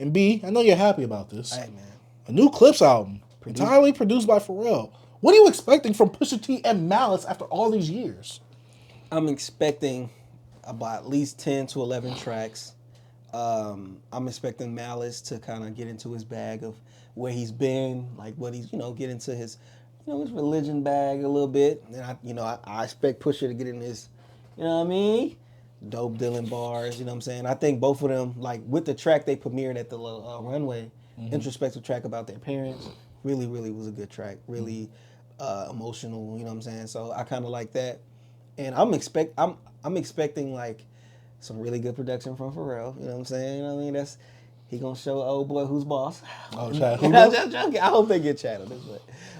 And B, I know you're happy about this. Hey, man. A new Clipse album, entirely produced by Pharrell. What are you expecting from Pusha T and Malice after all these years? I'm expecting about at least 10 to 11 tracks. I'm expecting Malice to kind of get into his bag of where he's been, like what he's, get into his, his religion bag a little bit. And I expect Pusha to get in his, you know what I mean? Dope Dylan bars, you know what I'm saying? I think both of them, like with the track they premiered at the runway, introspective track about their parents, really, really was a good track. Really emotional, you know what I'm saying? So I kind of like that. And I'm expecting like some really good production from Pharrell. You know what I'm saying? You know what I mean? He gonna show old boy who's boss. Oh, Chad. I'm just joking. I hope they get Chad on this,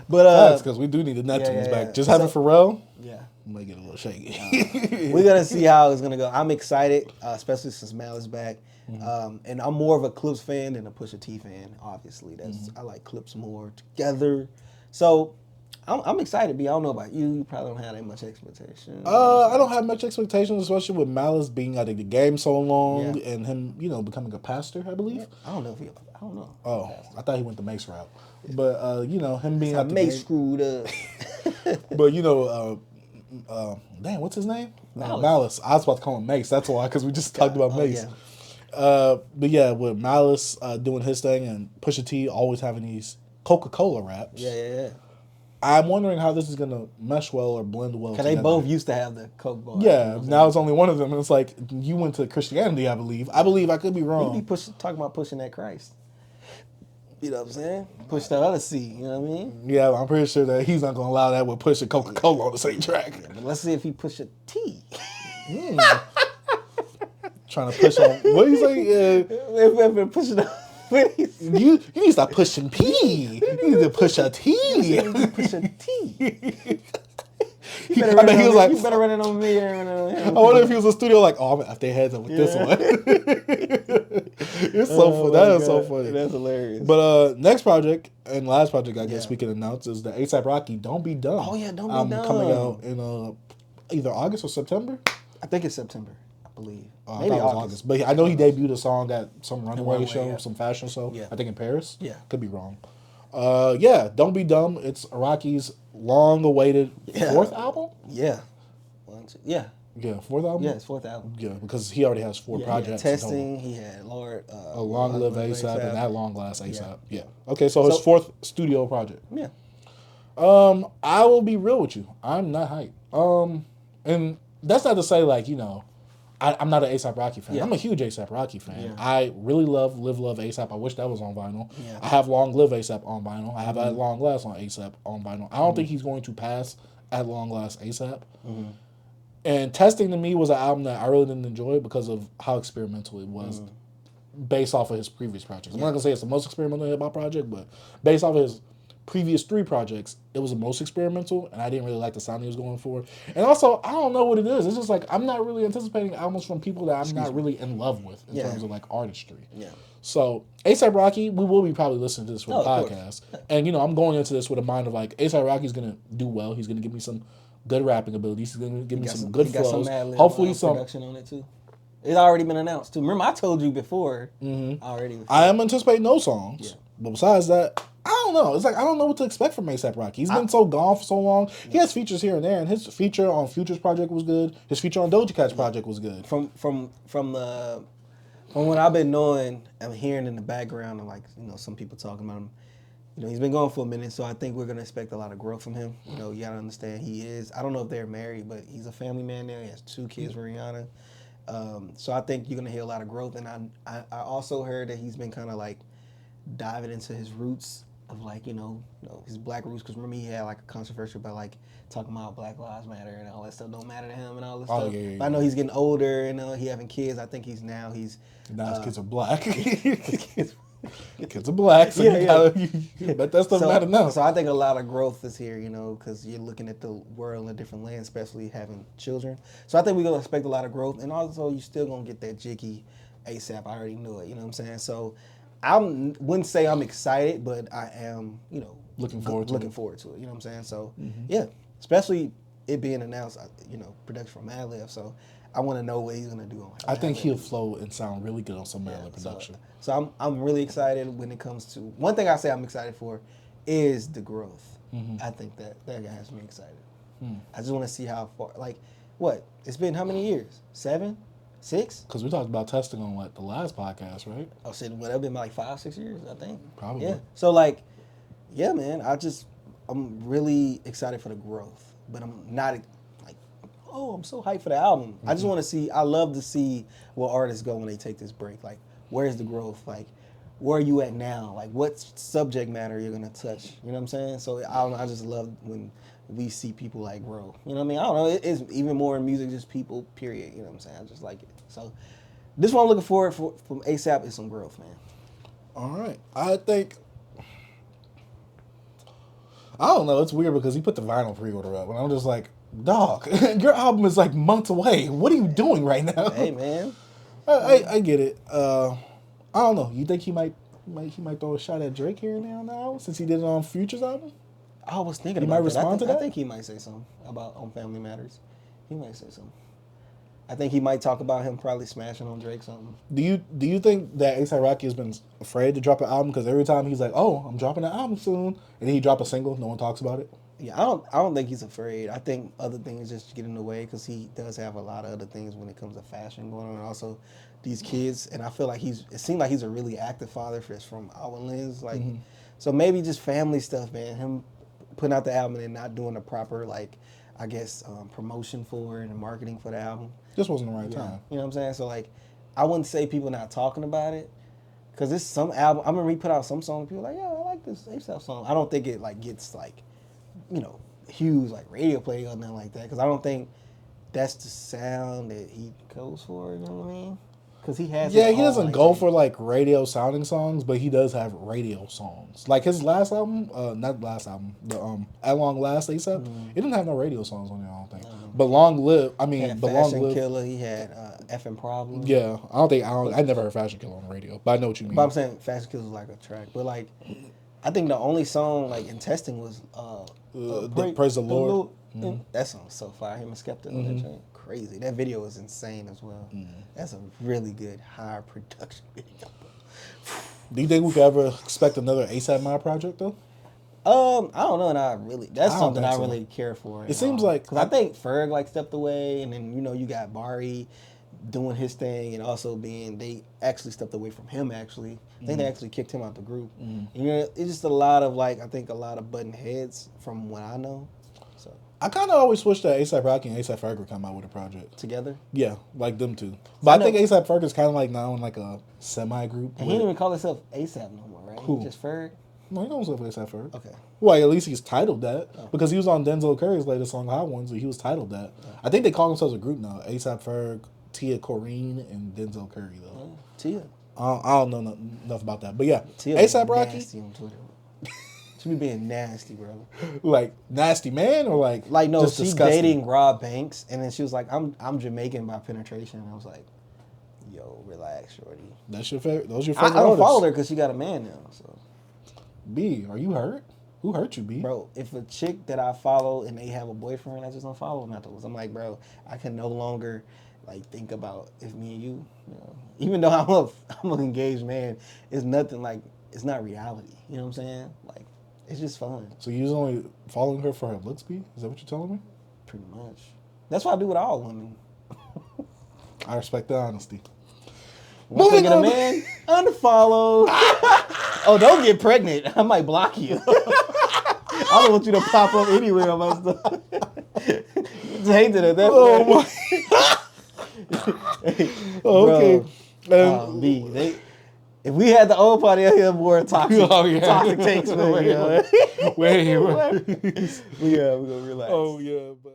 but because we do need the Neptunes yeah. back. Just having Pharrell, yeah, might get a little shaky. we're gonna see how it's gonna go. I'm excited, especially since Mal is back, and I'm more of a Clipse fan than a Pusha T fan. Obviously, I like Clipse more together. So I'm excited, B. I don't know about you. You probably don't have that much expectation. I don't have much expectations, especially with Malice being out of the game so long and him, becoming a pastor, I believe. Yeah. I don't know. Oh, I thought he went the Mace route. But, him being out the Mace game. screwed up. But, damn, what's his name? Malice. I was about to call him Mace. That's why, because we just talked about Mace. Yeah. But, yeah, with Malice doing his thing and Pusha T always having these Coca-Cola raps. Yeah. I'm wondering how this is going to mesh well or blend well Because they both used to have the Coke bar. Yeah, now it's only one of them. And it's like, you went to Christianity, I believe. I could be wrong. He be talking about pushing that Christ. You know what I'm saying? Push that other C, you know what I mean? Yeah, I'm pretty sure that he's not going to allow that with pushing Coca-Cola on the same track. Yeah, but let's see if he push a T. Trying to push on, what do you say? If pushing you need to stop pushing P. You need to push a T. Push a T. You better run it on me. I wonder if he was in the studio like, oh, I'm going to have their heads up with this one. It's so funny. That is so funny. That's hilarious. But next project, and last project I guess we can announce, is the A$AP Rocky, Don't Be Dumb. Oh, yeah, Don't Be Dumb. Coming out in either August or September. I think it's September, I believe. Maybe I thought it was August. But I know he debuted a song at some runway show, some fashion show, I think in Paris. Yeah. Could be wrong. Don't Be Dumb. It's Rocky's long-awaited fourth album? Yeah. Yeah, fourth album? Yeah, it's fourth album. Yeah, because he already has four projects. He had Testing, he had Lord... Long Live A$AP and At Long Last A$AP. Yeah. Okay, so his fourth studio project. Yeah. I will be real with you. I'm not hyped. And that's not to say, like, I'm not an A$AP Rocky fan. I'm a huge A$AP Rocky fan. Yeah. I really love Live Love A$AP. I wish that was on vinyl. Yeah. I have Long Live A$AP on vinyl. I have At Long Last on A$AP on vinyl. I don't think he's going to pass At Long Last A$AP. And Testing to me was an album that I really didn't enjoy because of how experimental it was based off of his previous projects. I'm not going to say it's the most experimental hip-hop project, but based off of his previous three projects, it was the most experimental, and I didn't really like the sound he was going for. And also, I don't know what it is. It's just like, I'm not really anticipating albums from people that I'm not really in love with in terms of like artistry. Yeah. So, A$AP Rocky, we will be probably listening to this for the podcast. And, I'm going into this with a mind of like, A$AP Rocky's going to do well. He's going to give me some good rapping abilities. He's going to give me some good flows. Hopefully some production on it too. It's already been announced too. Remember, I told you before. Already. I am anticipating no songs. But besides that, I don't know. It's like I don't know what to expect from A$AP Rocky. He's been so gone for so long. He has features here and there, and his feature on Future's project was good. His feature on Doja Cat's project was good. From what I've been knowing, I'm hearing in the background, and like some people talking about him. He's been gone for a minute, so I think we're gonna expect a lot of growth from him. You gotta understand he is. I don't know if they're married, but he's a family man now. He has 2 kids with Rihanna. So I think you're gonna hear a lot of growth. And I also heard that he's been kind of like diving into his roots of like his black roots. Because remember he had like a controversy about like talking about Black Lives Matter and all that stuff don't matter to him and all this stuff. Yeah. But I know he's getting older and he having kids. I think now his kids are black. Kids are black, so but that stuff matter now. So I think a lot of growth is here, because you're looking at the world in a different lens, especially having children. So I think we're gonna expect a lot of growth, and also you're still gonna get that jiggy A$AP. I already knew it, you know what I'm saying? So I wouldn't say I'm excited, but I am, looking forward to it. You know what I'm saying? So yeah, especially it being announced, production from Madlib. So I want to know what he's gonna do on. I think he'll flow and sound really good on some Maryland production. So I'm really excited when it comes to one thing I say I'm excited for is the growth. I think that has me excited. I just want to see how far. Like, what? It's been how many years? 7, 6? Because we talked about testing on the last podcast, right? Oh shit! Well, that been like 5, 6 years, I think. Probably. Yeah. So like, yeah, man. I'm really excited for the growth, but I'm not like, oh, I'm so hyped for the album. I just want to see. I love to see where artists go when they take this break. Like, where's the growth? Like, where are you at now? Like, what subject matter you're gonna touch? You know what I'm saying? So I don't know. I just love when we see people like grow. You know what I mean? I don't know. It's even more in music, just people. Period. You know what I'm saying? I just like it. So this one I'm looking forward from ASAP is some growth, man. All right. I think. I don't know. It's weird because he put the vinyl pre-order up, and I'm just like, dog, your album is like months away. What are you doing right now? Hey, man. I get it. I don't know. You think he might throw a shot at Drake here and there now since he did it on Future's album? I was thinking He about might that. respond to that? I think he might say something about on Family Matters. He might say something. I think he might talk about him probably smashing on Drake something. Do you think that A$AP Rocky has been afraid to drop an album because every time he's like, oh, I'm dropping an album soon, and then he drop a single, no one talks about it? Yeah, I don't think he's afraid. I think other things just get in the way because he does have a lot of other things when it comes to fashion going on, and also these kids. And I feel like it seems like he's a really active father from our lens, like so maybe just family stuff, man. Him putting out the album and not doing the proper promotion for it and marketing for the album. This wasn't the right time. You know what I'm saying? So like, I wouldn't say people not talking about it, because it's some album. I remember he put out some song. People like, yeah, I like this A$AP song. I don't think it gets huge radio play or nothing like that. Because I don't think that's the sound that he goes for. You know what I mean? Because he has. Yeah, he doesn't go for radio sounding songs, but he does have radio songs. Like his last album, not the last album, the At Long Last A$AP, it didn't have no radio songs on it, I don't think. But Long Live, he had Fashion Killer, he had Effing Problem. Yeah, I never heard Fashion Killer on the radio, but I know what you mean. But I'm saying Fashion Killer's like a track. But I think the only song in testing was Praise the Lord. That song's so fire. Him and Skepta on that joint. Crazy. That video was insane as well. That's a really good high production video. Do you think we could ever expect another A$AP Mob project though? I don't know, and that's something I really care for. It seems like because I think Ferg stepped away, and then you got Bari doing his thing, and also they actually stepped away from him. Actually, I think they actually kicked him out the group. And, it's just a lot of I think a lot of button heads from what I know. So I kind of always wish that A$AP Rocky and A$AP Ferg would come out with a project together. Yeah, like them two. But I think A$AP Ferg is kind of now in a semi group. And he didn't even call himself A$AP no more, right? Who? Just Ferg. No, he knows A$AP Ferg. Okay. Well, at least he's titled that because he was on Denzel Curry's latest song, Hot Ones, so he was titled that. I think they call themselves a group now: A$AP Ferg, Tia Corrine, and Denzel Curry. Though Tia. I don't know enough about that, but yeah, Tia A$AP Rocky. Nasty on Twitter. She be being nasty, bro. Like nasty man, or no, just she's disgusting? dating Rob Banks, and then she was like, "I'm Jamaican by penetration." And I was like, "Yo, relax, shorty." That's your favorite. Those your favorite. I don't artists. follow her because she got a man now. So, B, are you hurt? Who hurt you, B? Bro, if a chick that I follow and they have a boyfriend, I just don't follow them afterwards. I'm like, bro, I can no longer think about if me and you know, even though I'm an engaged man, it's nothing it's not reality. You know what I'm saying? It's just fun. So you're only following her for her looks, B? Is that what you're telling me? Pretty much. That's what I do with all women. I respect the honesty. Once I get a man, unfollow. Oh, don't get pregnant. I might block you. I don't want you to pop up anywhere on my stuff. Just hate it at that point. Okay. B, if we had the old party out here, more toxic, toxic takes. Wait. Wait. Yeah, we're gonna relax. Oh yeah, but.